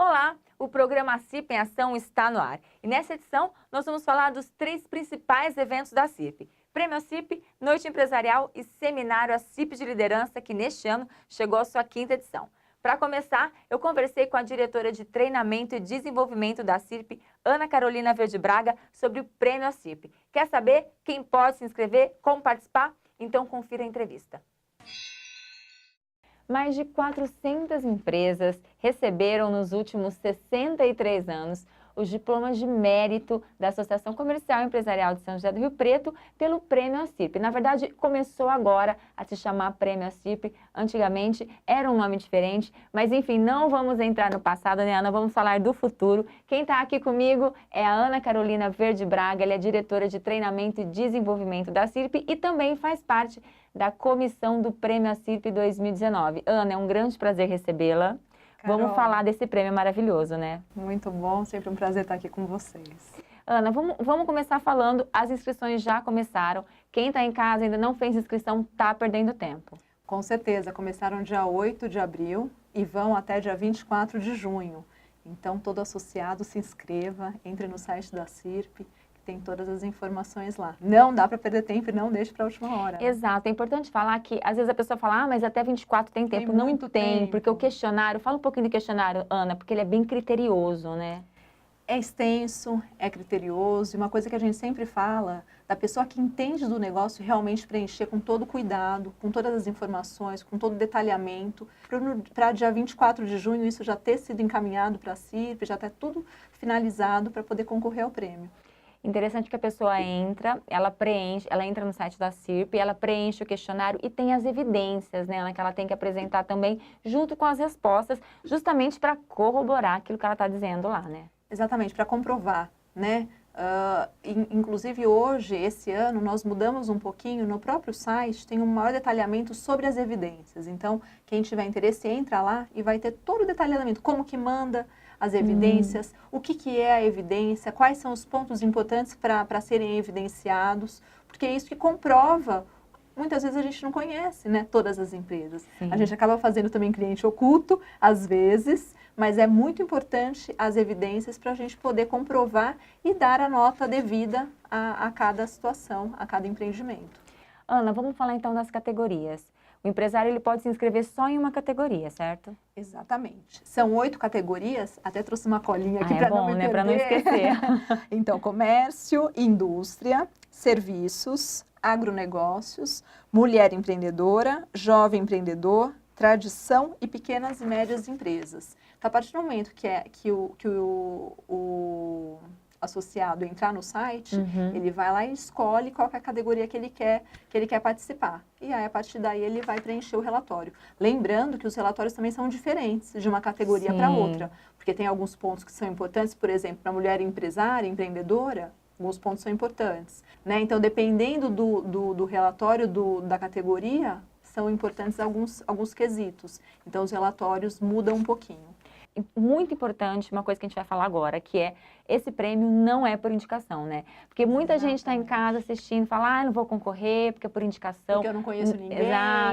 Olá, o programa CIP em Ação está no ar. E nessa edição, nós vamos falar dos 3 principais eventos da CIP. Prêmio CIP, Noite Empresarial e Seminário CIP de Liderança, que neste ano chegou à sua 5ª edição. Para começar, eu conversei com a diretora de Treinamento e Desenvolvimento da CIP, Ana Carolina Verde Braga, sobre o Prêmio CIP. Quer saber quem pode se inscrever, como participar? Então confira a entrevista. Mais de 400 empresas receberam nos últimos 63 anos os diplomas de mérito da Associação Comercial e Empresarial de São José do Rio Preto pelo Prêmio CIP. Na verdade, começou agora a se chamar Prêmio CIP. Antigamente era um nome diferente, mas enfim, não vamos entrar no passado, né, Ana? Vamos falar do futuro. Quem está aqui comigo é a Ana Carolina Verde Braga, ela é diretora de Treinamento e Desenvolvimento da CIP e também faz parte da comissão do Prêmio CIP 2019. Ana, é um grande prazer recebê-la. Vamos falar desse prêmio maravilhoso, né? Muito bom, sempre um prazer estar aqui com vocês. Ana, vamos começar falando, as inscrições já começaram. Quem está em casa ainda não fez inscrição, está perdendo tempo. Com certeza, começaram dia 8 de abril e vão até dia 24 de junho. Então, todo associado se inscreva, entre no site da CIRP, tem todas as informações lá. Não dá para perder tempo e não deixe para a última hora. Exato, é importante falar que às vezes a pessoa fala, mas até 24 tem tempo. Não tem, porque o questionário, fala um pouquinho do questionário, Ana, porque ele é bem criterioso, né? É extenso, é criterioso, e uma coisa que a gente sempre fala, da pessoa que entende do negócio realmente preencher com todo cuidado, com todas as informações, com todo o detalhamento, para dia 24 de junho isso já ter sido encaminhado para a CIRP, já está tudo finalizado para poder concorrer ao prêmio. Interessante que a pessoa entra, ela entra no site da CIRP, ela preenche o questionário e tem as evidências, né, que ela tem que apresentar também junto com as respostas, justamente para corroborar aquilo que ela está dizendo lá, né? Exatamente, para comprovar, né? Inclusive hoje, esse ano, nós mudamos um pouquinho, no próprio site tem um maior detalhamento sobre as evidências. Então, quem tiver interesse, entra lá e vai ter todo o detalhamento, como que manda as evidências, o que é a evidência, quais são os pontos importantes para serem evidenciados, porque é isso que comprova. Muitas vezes a gente não conhece, né, todas as empresas. Sim. A gente acaba fazendo também cliente oculto, às vezes, mas é muito importante as evidências para a gente poder comprovar e dar a nota devida a cada situação, a cada empreendimento. Ana, vamos falar então das categorias. O empresário ele pode se inscrever só em uma categoria, certo? Exatamente. São 8 categorias, até trouxe uma colinha aqui para não me perder. Para não esquecer. Então, comércio, indústria, serviços, agronegócios, mulher empreendedora, jovem empreendedor, tradição e pequenas e médias empresas. Então, a partir do momento que o associado entrar no site, ele vai lá e escolhe qual é a categoria que ele quer participar. E aí, a partir daí, ele vai preencher o relatório. Lembrando que os relatórios também são diferentes de uma categoria para outra, porque tem alguns pontos que são importantes, por exemplo, para a mulher empresária, empreendedora, alguns pontos são importantes, né? Então, dependendo do relatório da categoria, são importantes alguns quesitos. Então, os relatórios mudam um pouquinho. Muito importante, uma coisa que a gente vai falar agora, que é, esse prêmio não é por indicação, né? Porque muita gente está em casa assistindo e fala, não vou concorrer porque é por indicação. Porque eu não conheço ninguém,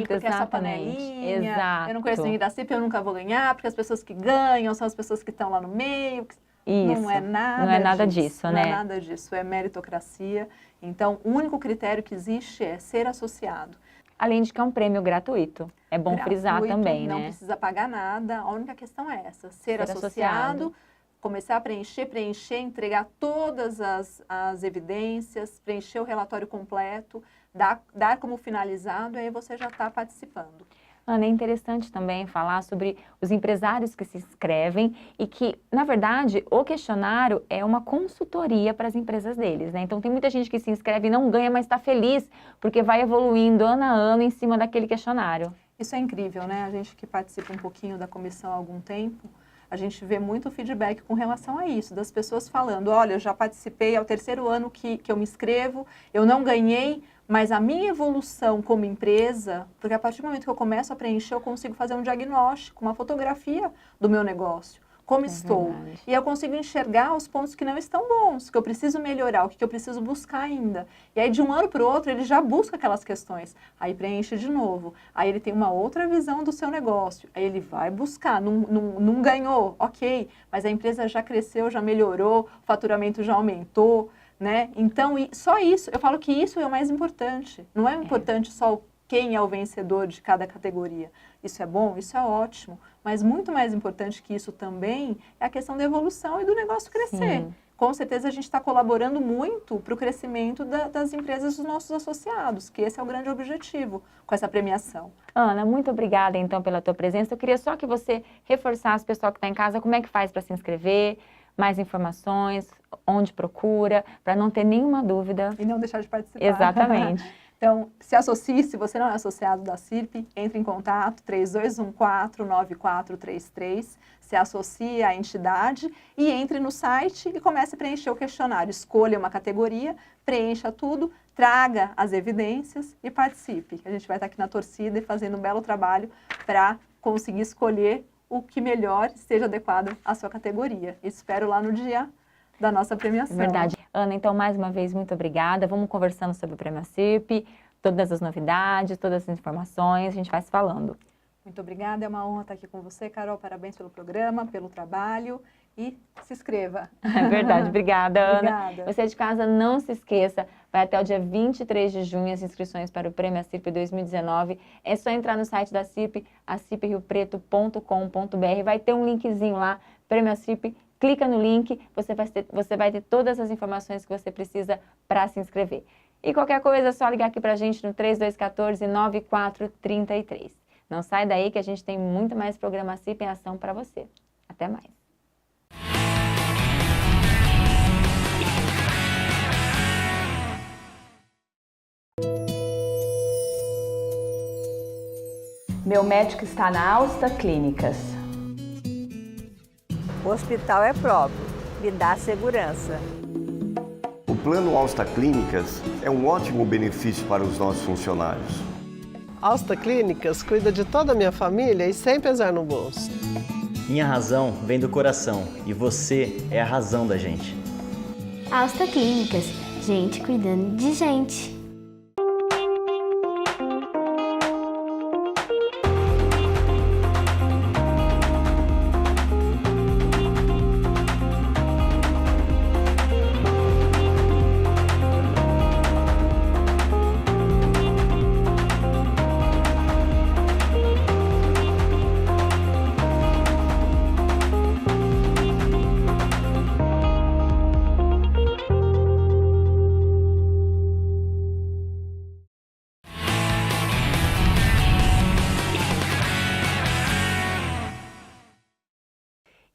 porque é só panelinha, eu não conheço ninguém da CIP, eu nunca vou ganhar, porque as pessoas que ganham são as pessoas que estão lá no meio. Isso, não é nada disso, né? Não é nada disso, é meritocracia. Então, o único critério que existe é ser associado. Além de que é um prêmio gratuito. É bom frisar também, né? Não precisa pagar nada, a única questão é essa, ser associado, começar a preencher, entregar todas as evidências, preencher o relatório completo, dar como finalizado, e aí você já está participando. Ana, é interessante também falar sobre os empresários que se inscrevem e que, na verdade, o questionário é uma consultoria para as empresas deles, né? Então, tem muita gente que se inscreve e não ganha, mas está feliz porque vai evoluindo ano a ano em cima daquele questionário. Isso é incrível, né? A gente que participa um pouquinho da comissão há algum tempo, a gente vê muito feedback com relação a isso, das pessoas falando, olha, eu já participei, é o 3º ano que eu me inscrevo, eu não ganhei, mas a minha evolução como empresa, porque a partir do momento que eu começo a preencher, eu consigo fazer um diagnóstico, uma fotografia do meu negócio. como estou. Verdade. E eu consigo enxergar os pontos que não estão bons, que eu preciso melhorar, o que eu preciso buscar ainda. E aí, de um ano para o outro, ele já busca aquelas questões. Aí preenche de novo. Aí ele tem uma outra visão do seu negócio. Aí ele vai buscar. Não ganhou, ok. Mas a empresa já cresceu, já melhorou, o faturamento já aumentou, né? Então, só isso. Eu falo que isso é o mais importante. Não é importante só quem é o vencedor de cada categoria. Isso é bom? Isso é ótimo. Mas muito mais importante que isso também é a questão da evolução e do negócio crescer. Sim. Com certeza a gente está colaborando muito para o crescimento das empresas dos nossos associados, que esse é o grande objetivo com essa premiação. Ana, muito obrigada então pela tua presença. Eu queria só que você reforçasse o pessoal que está em casa, como é que faz para se inscrever, mais informações, onde procura, para não ter nenhuma dúvida. E não deixar de participar. Exatamente. Então, se associe, se você não é associado da CIRP, entre em contato, 3214-9433, se associe à entidade e entre no site e comece a preencher o questionário. Escolha uma categoria, preencha tudo, traga as evidências e participe. A gente vai estar aqui na torcida e fazendo um belo trabalho para conseguir escolher o que melhor esteja adequado à sua categoria. Espero lá no dia da nossa premiação. Verdade. Ana, então, mais uma vez, muito obrigada. Vamos conversando sobre o Prêmio CIRP, todas as novidades, todas as informações, a gente vai se falando. Muito obrigada, é uma honra estar aqui com você, Carol. Parabéns pelo programa, pelo trabalho e se inscreva. É verdade, obrigada, Ana. Obrigada. Você de casa, não se esqueça, vai até o dia 23 de junho as inscrições para o Prêmio CIRP 2019. É só entrar no site da CIRP, acirpriopreto.com.br, vai ter um linkzinho lá, Prêmio CIRP. Clica no link, você vai ter todas as informações que você precisa para se inscrever. E qualquer coisa é só ligar aqui para a gente no 3214-9433. Não sai daí que a gente tem muito mais programa CIRP em ação para você. Até mais. Meu médico está na Alsta Clínicas. O hospital é próprio, me dá segurança. O Plano Alsta Clínicas é um ótimo benefício para os nossos funcionários. Alsta Clínicas cuida de toda a minha família e sem pesar no bolso. Minha razão vem do coração e você é a razão da gente. Alsta Clínicas, gente cuidando de gente.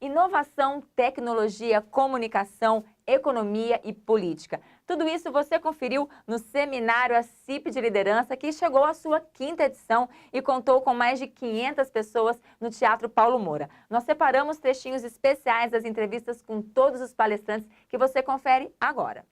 Inovação, tecnologia, comunicação, economia e política. Tudo isso você conferiu no Seminário CIRP de Liderança, que chegou à sua 5ª edição e contou com mais de 500 pessoas no Teatro Paulo Moura. Nós separamos trechinhos especiais das entrevistas com todos os palestrantes que você confere agora.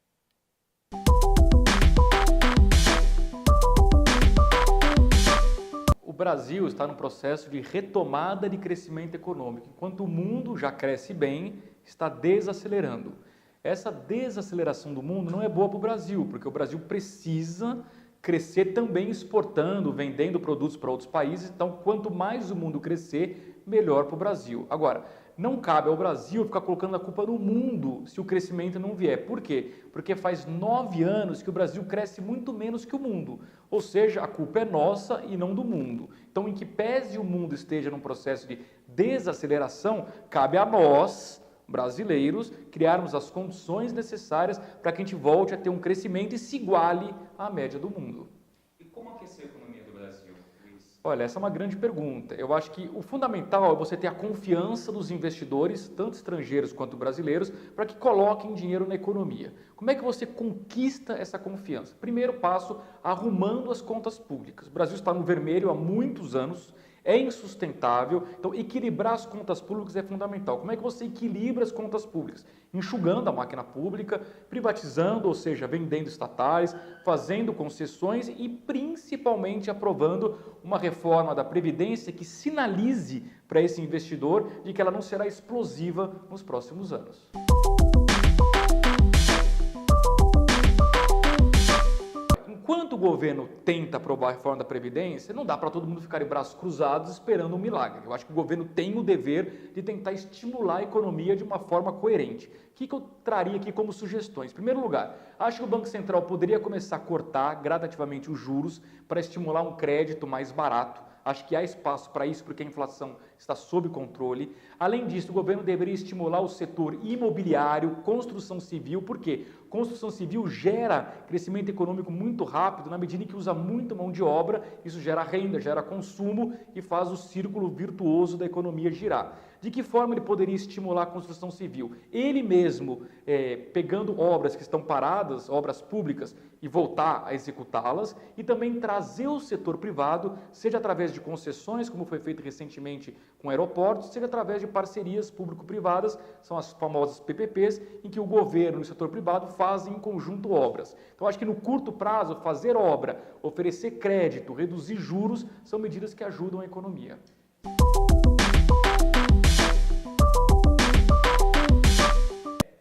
O Brasil está no processo de retomada de crescimento econômico, enquanto o mundo já cresce bem, está desacelerando. Essa desaceleração do mundo não é boa para o Brasil, porque o Brasil precisa crescer também exportando, vendendo produtos para outros países, então quanto mais o mundo crescer, melhor para o Brasil. Agora, não cabe ao Brasil ficar colocando a culpa no mundo se o crescimento não vier. Por quê? Porque faz 9 anos que o Brasil cresce muito menos que o mundo. Ou seja, a culpa é nossa e não do mundo. Então, em que pese o mundo esteja num processo de desaceleração, cabe a nós, brasileiros, criarmos as condições necessárias para que a gente volte a ter um crescimento e se iguale à média do mundo. E como aquecer a economia do Brasil, Luiz? Olha, essa é uma grande pergunta. Eu acho que o fundamental é você ter a confiança dos investidores, tanto estrangeiros quanto brasileiros, para que coloquem dinheiro na economia. Como é que você conquista essa confiança? Primeiro passo, arrumando as contas públicas. O Brasil está no vermelho há muitos anos, É insustentável, então equilibrar as contas públicas é fundamental. Como é que você equilibra as contas públicas? Enxugando a máquina pública, privatizando, ou seja, vendendo estatais, fazendo concessões e principalmente aprovando uma reforma da Previdência que sinalize para esse investidor de que ela não será explosiva nos próximos anos. Enquanto o governo tenta aprovar a reforma da Previdência, não dá para todo mundo ficar de braços cruzados esperando um milagre. Eu acho que o governo tem o dever de tentar estimular a economia de uma forma coerente. O que eu traria aqui como sugestões? Em primeiro lugar, acho que o Banco Central poderia começar a cortar gradativamente os juros para estimular um crédito mais barato. Acho que há espaço para isso porque a inflação está sob controle. Além disso, o governo deveria estimular o setor imobiliário, construção civil, porque construção civil gera crescimento econômico muito rápido na medida em que usa muito mão de obra, isso gera renda, gera consumo e faz o círculo virtuoso da economia girar. De que forma ele poderia estimular a construção civil? Ele mesmo, pegando obras que estão paradas, obras públicas, e voltar a executá-las, e também trazer o setor privado, seja através de concessões, como foi feito recentemente com aeroportos, seja através de parcerias público-privadas, são as famosas PPPs, em que o governo e o setor privado fazem em conjunto obras. Então, acho que no curto prazo, fazer obra, oferecer crédito, reduzir juros, são medidas que ajudam a economia.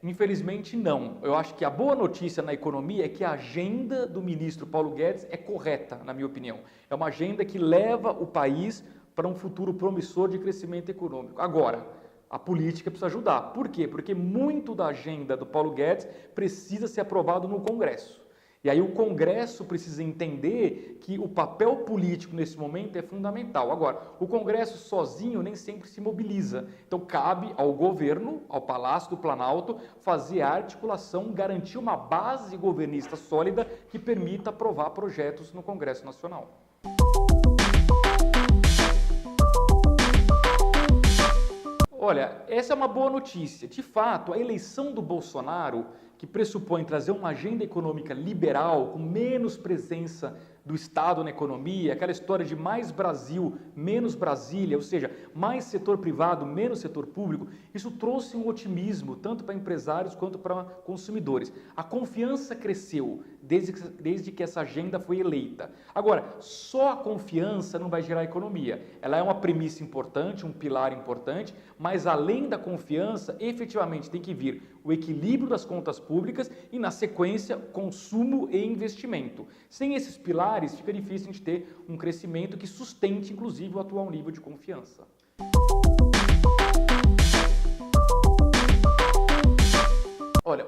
Infelizmente, não. Eu acho que a boa notícia na economia é que a agenda do ministro Paulo Guedes é correta, na minha opinião. É uma agenda que leva o país para um futuro promissor de crescimento econômico. Agora, a política precisa ajudar. Por quê? Porque muito da agenda do Paulo Guedes precisa ser aprovado no Congresso. E aí o Congresso precisa entender que o papel político nesse momento é fundamental. Agora, o Congresso sozinho nem sempre se mobiliza. Então cabe ao governo, ao Palácio do Planalto, fazer a articulação, garantir uma base governista sólida que permita aprovar projetos no Congresso Nacional. Olha, essa é uma boa notícia. De fato, a eleição do Bolsonaro, que pressupõe trazer uma agenda econômica liberal, com menos presença do Estado na economia, aquela história de mais Brasil, menos Brasília, ou seja, mais setor privado, menos setor público, isso trouxe um otimismo, tanto para empresários quanto para consumidores. A confiança cresceu desde que essa agenda foi eleita. Agora, só a confiança não vai gerar economia. Ela é uma premissa importante, um pilar importante, mas além da confiança, efetivamente tem que vir o equilíbrio das contas públicas e, na sequência, consumo e investimento. Sem esses pilares, fica difícil a gente ter um crescimento que sustente, inclusive, o atual nível de confiança. Olha,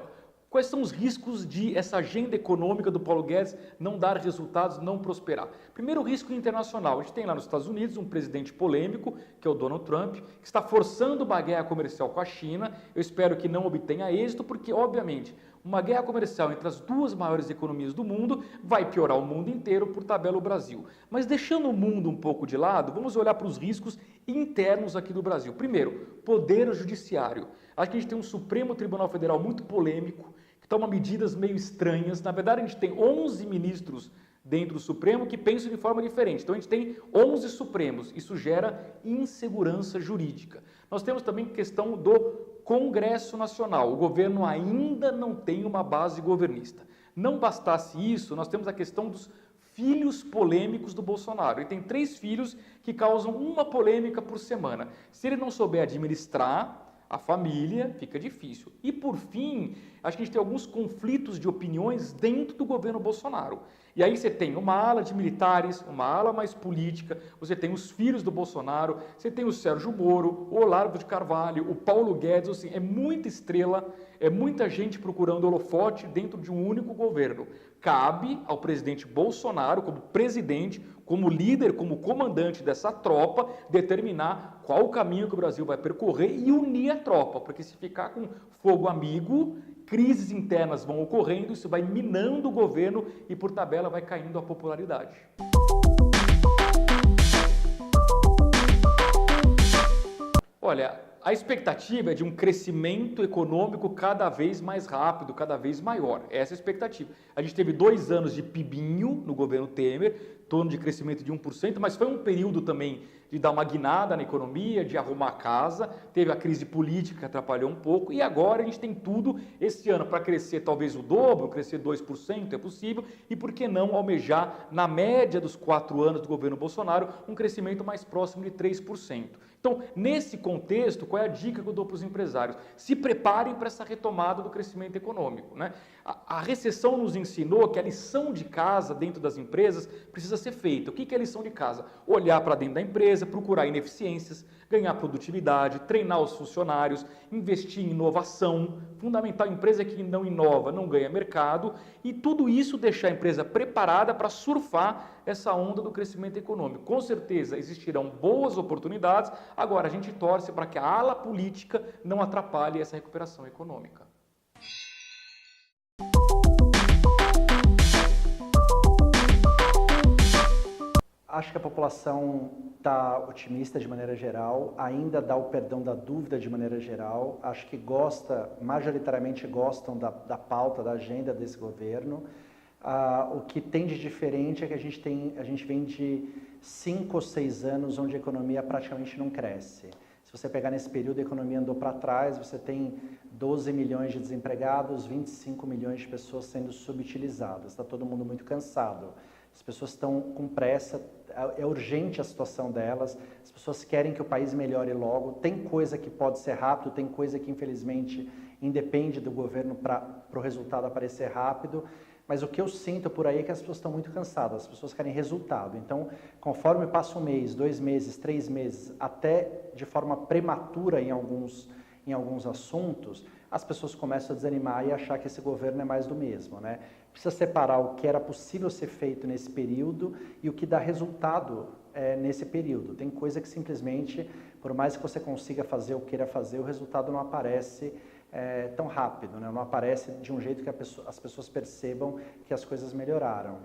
quais são os riscos de essa agenda econômica do Paulo Guedes não dar resultados, não prosperar? Primeiro, o risco internacional. A gente tem lá nos Estados Unidos um presidente polêmico, que é o Donald Trump, que está forçando uma guerra comercial com a China. Eu espero que não obtenha êxito, porque, obviamente, uma guerra comercial entre as duas maiores economias do mundo vai piorar o mundo inteiro, por tabela o Brasil. Mas deixando o mundo um pouco de lado, vamos olhar para os riscos internos aqui do Brasil. Primeiro, poder judiciário. Acho que a gente tem um Supremo Tribunal Federal muito polêmico, que toma medidas meio estranhas. Na verdade, a gente tem 11 ministros dentro do Supremo que pensam de forma diferente. Então, a gente tem 11 Supremos. Isso gera insegurança jurídica. Nós temos também a questão do Congresso Nacional. O governo ainda não tem uma base governista. Não bastasse isso, nós temos a questão dos filhos polêmicos do Bolsonaro. Ele tem 3 filhos que causam uma polêmica por semana. Se ele não souber administrar a família, fica difícil. E, por fim, acho que a gente tem alguns conflitos de opiniões dentro do governo Bolsonaro. E aí você tem uma ala de militares, uma ala mais política, você tem os filhos do Bolsonaro, você tem o Sérgio Moro, o Olavo de Carvalho, o Paulo Guedes, assim, é muita estrela, é muita gente procurando holofote dentro de um único governo. Cabe ao presidente Bolsonaro, como presidente, como líder, como comandante dessa tropa, determinar qual o caminho que o Brasil vai percorrer e unir a tropa, porque se ficar com fogo amigo, crises internas vão ocorrendo, isso vai minando o governo e, por tabela, vai caindo a popularidade. Olha, a expectativa é de um crescimento econômico cada vez mais rápido, cada vez maior. Essa é a expectativa. A gente teve 2 anos de PIBinho no governo Temer, torno de crescimento de 1%, mas foi um período também de dar uma guinada na economia, de arrumar a casa, teve a crise política que atrapalhou um pouco, e agora a gente tem tudo esse ano para crescer talvez o dobro, crescer 2% é possível, e por que não almejar, na média dos 4 anos do governo Bolsonaro, um crescimento mais próximo de 3%. Então, nesse contexto, qual é a dica que eu dou para os empresários? Se preparem para essa retomada do crescimento econômico, né? A recessão nos ensinou que a lição de casa dentro das empresas precisa ser feita. O que é a lição de casa? Olhar para dentro da empresa, procurar ineficiências, ganhar produtividade, treinar os funcionários, investir em inovação. Fundamental, a empresa que não inova não ganha mercado, e tudo isso deixar a empresa preparada para surfar essa onda do crescimento econômico. Com certeza existirão boas oportunidades, agora a gente torce para que a ala política não atrapalhe essa recuperação econômica. Acho que a população está otimista de maneira geral, ainda dá o perdão da dúvida de maneira geral. Acho que majoritariamente gostam da pauta, da agenda desse governo. O que tem de diferente é que a gente vem de 5 ou 6 anos onde a economia praticamente não cresce. Se você pegar nesse período, a economia andou para trás, você tem 12 milhões de desempregados, 25 milhões de pessoas sendo subutilizadas. Está todo mundo muito cansado. As pessoas estão com pressa, é urgente a situação delas, as pessoas querem que o país melhore logo, tem coisa que pode ser rápido, tem coisa que infelizmente independe do governo para o resultado aparecer rápido, mas o que eu sinto por aí é que as pessoas estão muito cansadas, as pessoas querem resultado. Então, conforme passa 1 mês, 2 meses, 3 meses, até de forma prematura em alguns assuntos, as pessoas começam a desanimar e achar que esse governo é mais do mesmo, né? Precisa separar o que era possível ser feito nesse período e o que dá resultado nesse período. Tem coisa que simplesmente, por mais que você consiga fazer ou queira fazer, o resultado não aparece tão rápido, né? Não aparece de um jeito que as pessoas percebam que as coisas melhoraram.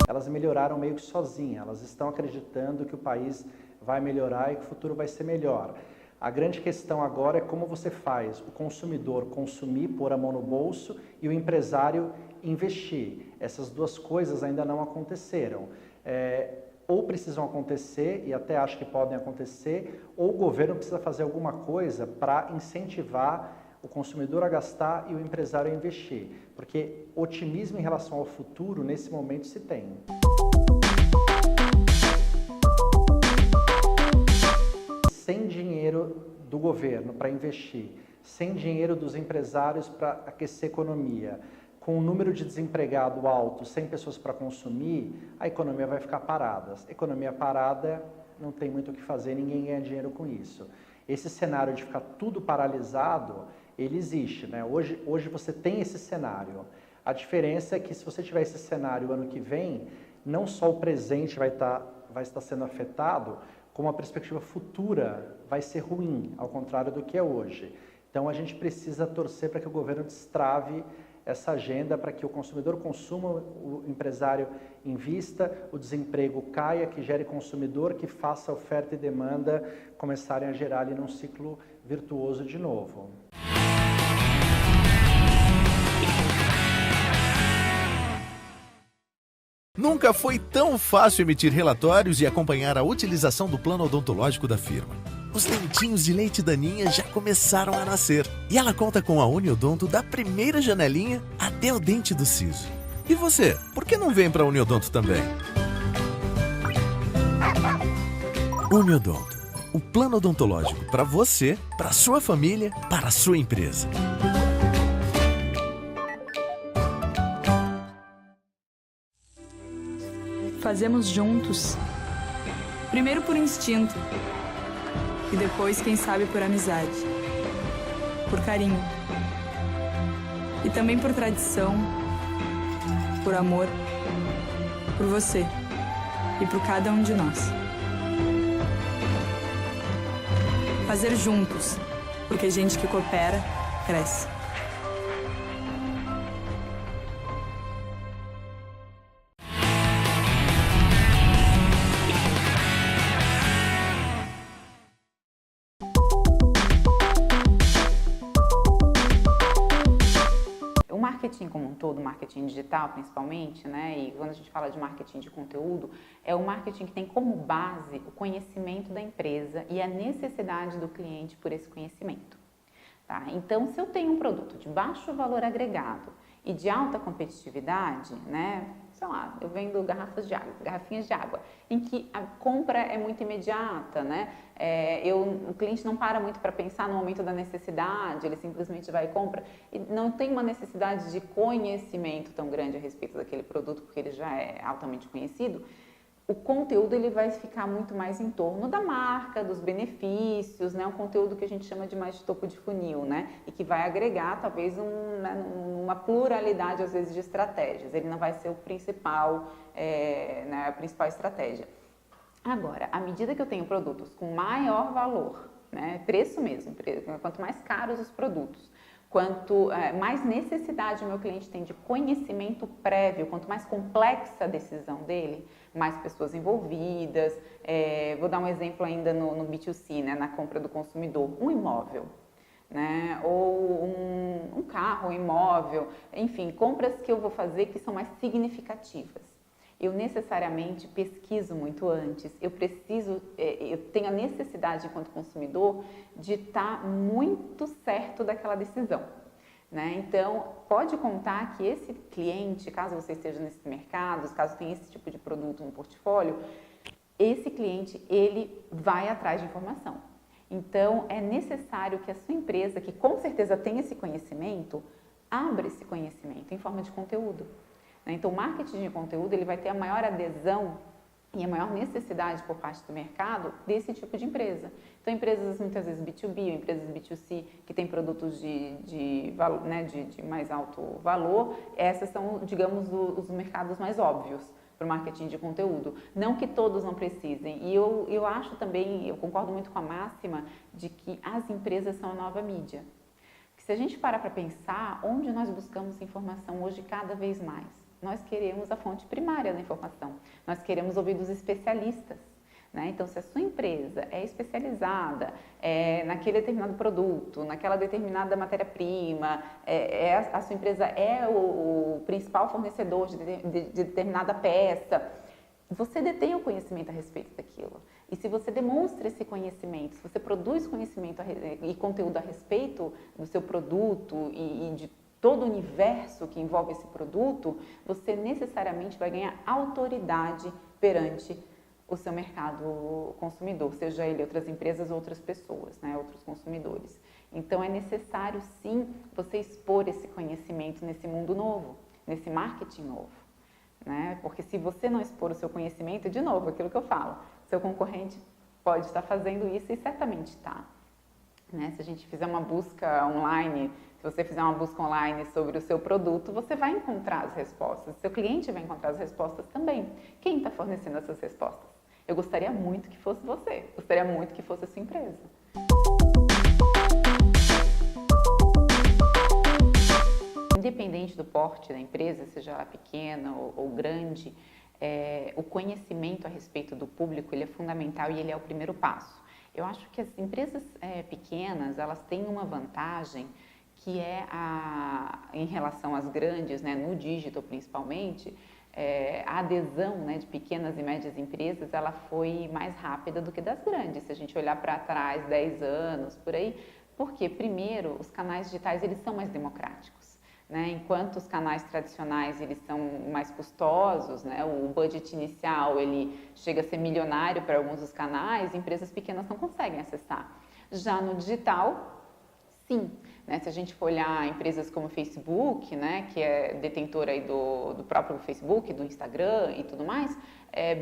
Elas melhoraram meio que sozinhas, elas estão acreditando que o país vai melhorar e que o futuro vai ser melhor. A grande questão agora é como você faz o consumidor consumir, pôr a mão no bolso, e o empresário investir. Essas duas coisas ainda não aconteceram. Ou precisam acontecer, e até acho que podem acontecer, ou o governo precisa fazer alguma coisa para incentivar o consumidor a gastar e o empresário a investir. Porque otimismo em relação ao futuro, nesse momento, se tem. Sem dinheiro do governo para investir, sem dinheiro dos empresários para aquecer a economia, com o número de desempregado alto, sem pessoas para consumir, a economia vai ficar parada. Economia parada, não tem muito o que fazer, ninguém ganha dinheiro com isso. Esse cenário de ficar tudo paralisado, ele existe, né? Hoje você tem esse cenário. A diferença é que se você tiver esse cenário ano que vem, não só o presente vai estar sendo afetado, como a perspectiva futura vai ser ruim, ao contrário do que é hoje. Então a gente precisa torcer para que o governo destrave essa agenda para que o consumidor consuma, o empresário invista, o desemprego caia, que gere consumidor, que faça oferta e demanda começarem a gerar ali num ciclo virtuoso de novo. Nunca foi tão fácil emitir relatórios e acompanhar a utilização do plano odontológico da firma. Os dentinhos de leite Daninha já começaram a nascer. E ela conta com a Uniodonto da primeira janelinha até o dente do siso. E você, por que não vem para a Uniodonto também? Uniodonto, o plano odontológico para você, para sua família, para a sua empresa. Fazemos juntos, primeiro por instinto e depois, quem sabe, por amizade, por carinho e também por tradição, por amor, por você e por cada um de nós. Fazer juntos, porque gente que coopera, cresce. marketing como um todo, marketing digital principalmente, né? E quando a gente fala de marketing de conteúdo, é o marketing que tem como base o conhecimento da empresa e a necessidade do cliente por esse conhecimento. Tá? Então, se eu tenho um produto de baixo valor agregado e de alta competitividade, né? Sei lá, eu vendo garrafinhas de água, em que a compra é muito imediata, né? O cliente não para muito para pensar no momento da necessidade, ele simplesmente vai e compra e não tem uma necessidade de conhecimento tão grande a respeito daquele produto, porque ele já é altamente conhecido. O conteúdo ele vai ficar muito mais em torno da marca, dos benefícios, né? Um conteúdo que a gente chama de mais de topo de funil, né? E que vai agregar talvez uma pluralidade às vezes de estratégias. Ele não vai ser o principal, né? A principal estratégia. Agora, à medida que eu tenho produtos com maior valor, né? Preço mesmo, quanto mais caros os produtos, quanto mais necessidade o meu cliente tem de conhecimento prévio, quanto mais complexa a decisão dele, mais pessoas envolvidas. Vou dar um exemplo ainda no B2C, né, na compra do consumidor, um imóvel, né, ou um carro, um imóvel, enfim, compras que eu vou fazer que são mais significativas. Eu necessariamente pesquiso muito antes, eu tenho a necessidade enquanto consumidor de estar muito certo daquela decisão. Né? Então, pode contar que esse cliente, caso você esteja nesse mercado, caso tenha esse tipo de produto no portfólio, esse cliente, ele vai atrás de informação. Então, é necessário que a sua empresa, que com certeza tem esse conhecimento, abra esse conhecimento em forma de conteúdo. Né? Então, o marketing de conteúdo, ele vai ter a maior adesão e a maior necessidade por parte do mercado desse tipo de empresa. Então, empresas muitas vezes B2B ou empresas B2C que têm produtos de mais alto valor, essas são, digamos, os mercados mais óbvios para o marketing de conteúdo. Não que todos não precisem. E eu acho também, eu concordo muito com a máxima de que as empresas são a nova mídia. Que se a gente parar para pensar, onde nós buscamos informação hoje cada vez mais? Nós queremos a fonte primária da informação, nós queremos ouvir dos especialistas. Né? Então, se a sua empresa é especializada naquele determinado produto, naquela determinada matéria-prima, a sua empresa é o principal fornecedor de determinada peça, você detém o conhecimento a respeito daquilo. E se você demonstra esse conhecimento, se você produz conhecimento e conteúdo a respeito do seu produto e de todo o universo que envolve esse produto, você necessariamente vai ganhar autoridade perante o seu mercado consumidor, seja ele outras empresas ou outras pessoas, né, outros consumidores. Então, é necessário, sim, você expor esse conhecimento nesse mundo novo, nesse marketing novo. Né? Porque se você não expor o seu conhecimento, de novo, aquilo que eu falo, seu concorrente pode estar fazendo isso e certamente está. Né? Se a gente fizer uma busca online, se você fizer uma busca online sobre o seu produto, você vai encontrar as respostas, seu cliente vai encontrar as respostas também. Quem está fornecendo essas respostas? Eu gostaria muito que fosse você, gostaria muito que fosse a sua empresa. Independente do porte da empresa, seja ela pequena ou grande, o conhecimento a respeito do público ele é fundamental e ele é o primeiro passo. Eu acho que as empresas pequenas, elas têm uma vantagem que é em relação às grandes, né, no digital principalmente, a adesão, né, de pequenas e médias empresas, ela foi mais rápida do que das grandes. Se a gente olhar para trás, 10 anos, por aí, porque primeiro, os canais digitais, eles são mais democráticos. Né? Enquanto os canais tradicionais eles são mais custosos, né? O budget inicial ele chega a ser milionário para alguns dos canais, empresas pequenas não conseguem acessar. Já no digital, sim. Né? Se a gente for olhar empresas como o Facebook, né? Que é detentora aí do próprio Facebook, do Instagram e tudo mais,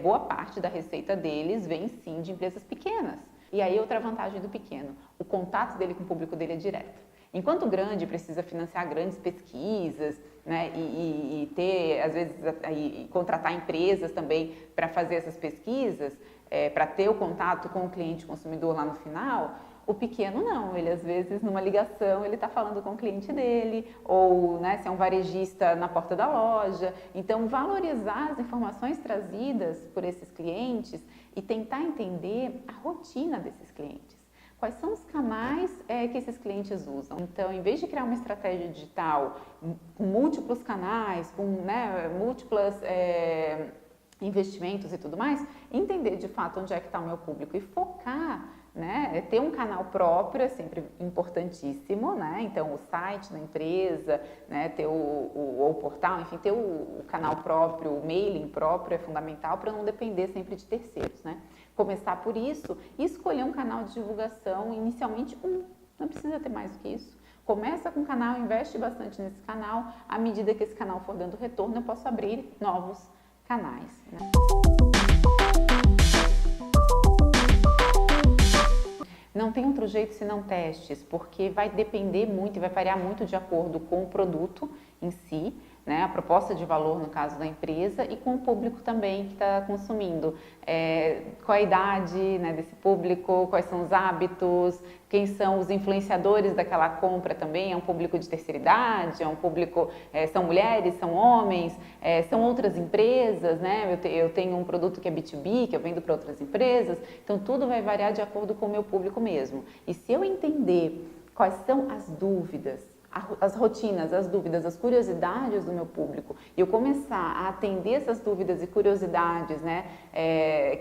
boa parte da receita deles vem sim de empresas pequenas. E aí outra vantagem do pequeno, o contato dele com o público dele é direto. Enquanto o grande precisa financiar grandes pesquisas, né, e ter, às vezes, contratar empresas também para fazer essas pesquisas, para ter o contato com o cliente consumidor lá no final, o pequeno não, ele às vezes numa ligação ele está falando com o cliente dele, ou né, se é um varejista na porta da loja. Então, valorizar as informações trazidas por esses clientes e tentar entender a rotina desses clientes. quais são os canais que esses clientes usam. Então, em vez de criar uma estratégia digital com múltiplos canais, com múltiplos investimentos e tudo mais, entender de fato onde é que está o meu público e focar, ter um canal próprio é sempre importantíssimo, então o site da empresa, ter o portal, enfim, ter o canal próprio, o mailing próprio é fundamental para não depender sempre de terceiros, Começar por isso e escolher um canal de divulgação, inicialmente não precisa ter mais do que isso. Começa com o canal, investe bastante nesse canal, à medida que esse canal for dando retorno, eu posso abrir novos canais. Não tem outro jeito senão testes, porque vai depender muito e vai variar muito de acordo com o produto em si, a proposta de valor no caso da empresa e com o público também que está consumindo. Qual a idade desse público, quais são os hábitos, quem são os influenciadores daquela compra também, é um público de terceira idade, é um público, são mulheres, são homens, são outras empresas, eu tenho um produto que é B2B, que eu vendo para outras empresas, então tudo vai variar de acordo com o meu público mesmo. E se eu entender quais são as dúvidas, as rotinas, as dúvidas, as curiosidades do meu público e eu começar a atender essas dúvidas e curiosidades,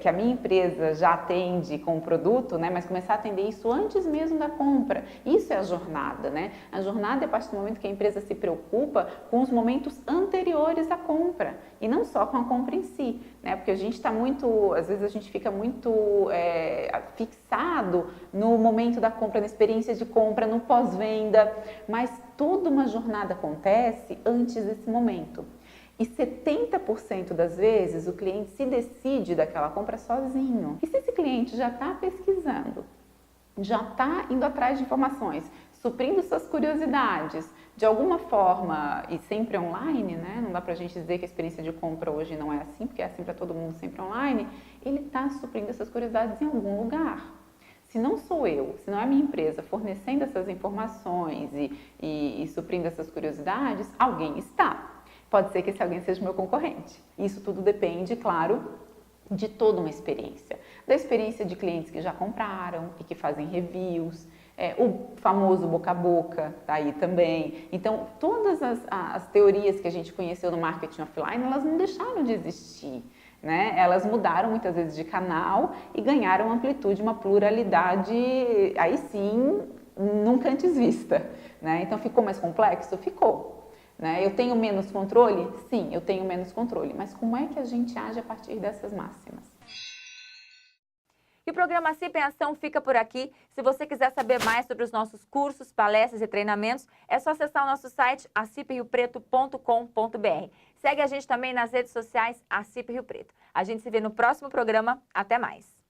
que a minha empresa já atende com o produto, mas começar a atender isso antes mesmo da compra. Isso é a jornada, A jornada é a partir do momento que a empresa se preocupa com os momentos anteriores à compra e não só com a compra em si, Porque a gente está às vezes a gente fica muito fixado no momento da compra, na experiência de compra, no pós-venda, mas toda uma jornada acontece antes desse momento. E 70% das vezes o cliente se decide daquela compra sozinho. E se esse cliente já está pesquisando, já está indo atrás de informações, suprindo suas curiosidades, de alguma forma, e sempre online, não dá pra gente dizer que a experiência de compra hoje não é assim, porque é assim para todo mundo, sempre online, ele está suprindo essas curiosidades em algum lugar. Se não sou eu, se não é a minha empresa fornecendo essas informações e suprindo essas curiosidades, alguém está. Pode ser que esse alguém seja meu concorrente. Isso tudo depende, claro, de toda uma experiência. Da experiência de clientes que já compraram e que fazem reviews, o famoso boca a boca tá aí também. Então, todas as teorias que a gente conheceu no marketing offline, elas não deixaram de existir. Elas mudaram muitas vezes de canal e ganharam amplitude, uma pluralidade, aí sim, nunca antes vista. Então, ficou mais complexo? Ficou. Eu tenho menos controle? Sim, eu tenho menos controle. Mas como é que a gente age a partir dessas máximas? E o programa CIP em Ação fica por aqui. Se você quiser saber mais sobre os nossos cursos, palestras e treinamentos, é só acessar o nosso site acipRioPreto.com.br. Segue a gente também nas redes sociais, a CIP Rio Preto. A gente se vê no próximo programa. Até mais!